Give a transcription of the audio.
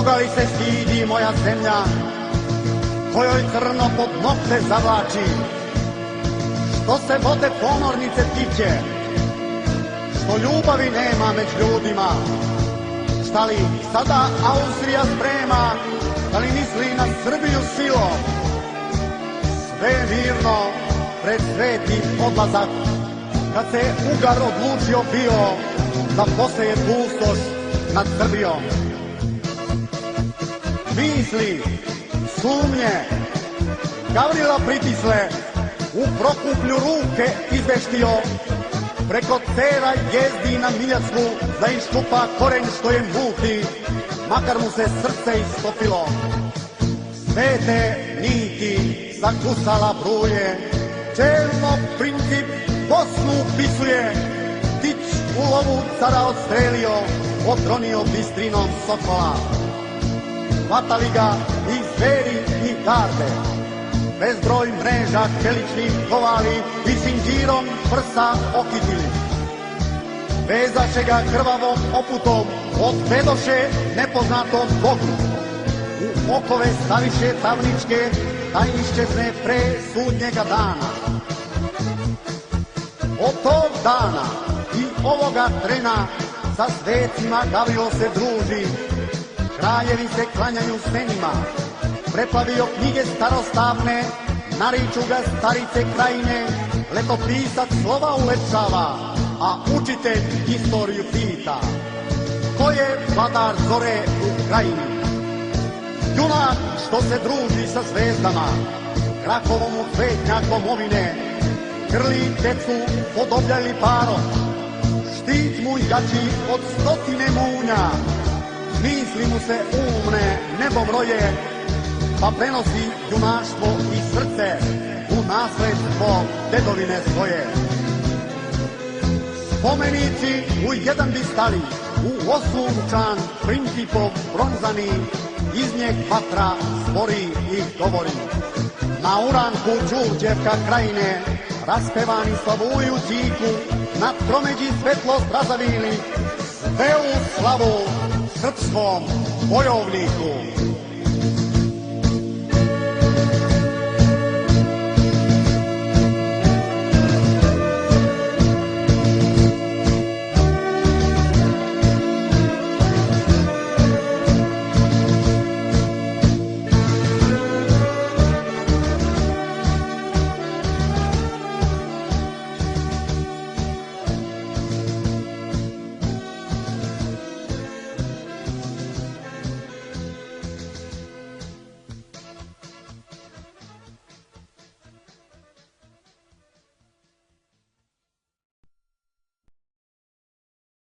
Koga li se stidi moja zemlja, kojoj crno pod nokte zavlači? Što se vode ponornice tiče, što ljubavi nema među ljudima? Šta li sada Austrija sprema, da li misli na Srbiju silom? Sve je mirno pred sveti odlazak, kad se Ugar odlučio bio da poseje pustoš nad Srbijom. Misli, sumnje, Gavrila pritisle, u Prokuplju ruke izveštio, preko cera jezdi na Miljacku da iščupa korenj što je muti, makar mu se srce istopilo. Svete niti zakusala bruje, čelno princip Bosnu upisuje, Tić u lovu cara odstrelio, odronio bistrinom sokola. Hvatali ga i zveri i garde, bezbroj mreža čeličnih kovali i sinđirom prsa okitili. Vezaše ga krvavom oputom, odvedoše nepoznatom Bogu. U okove staviše tamničke, da iščezne pre sudnjega dana. Od tog dana i ovoga trena sa svecima Gavrilo se druži, kraljevi se klanjaju senima, preplavio knjige starostavne, nariču ga starice krajine, letopisac slova ulepšava, a učitelj istoriju pita. Ko je vladar zore u krajini? Junak što se druži sa zvezdama, Krakovom u cvetnjak domovine, grli decu podobljali parom, štit mu jači od 100 munja, misli mu se umne nebom roje, pa prenosi junaštvo i srce u nasledstvo dedovine svoje. Spomenici u jedan bi stali, u osunčan principov bronzani, iz njeg vatra spori i govori. Na uranku Đurđevka krajine, raspevani slavuju džiku, na tromeđi svetlost razavili, sve u slavu srpskom bojovniku.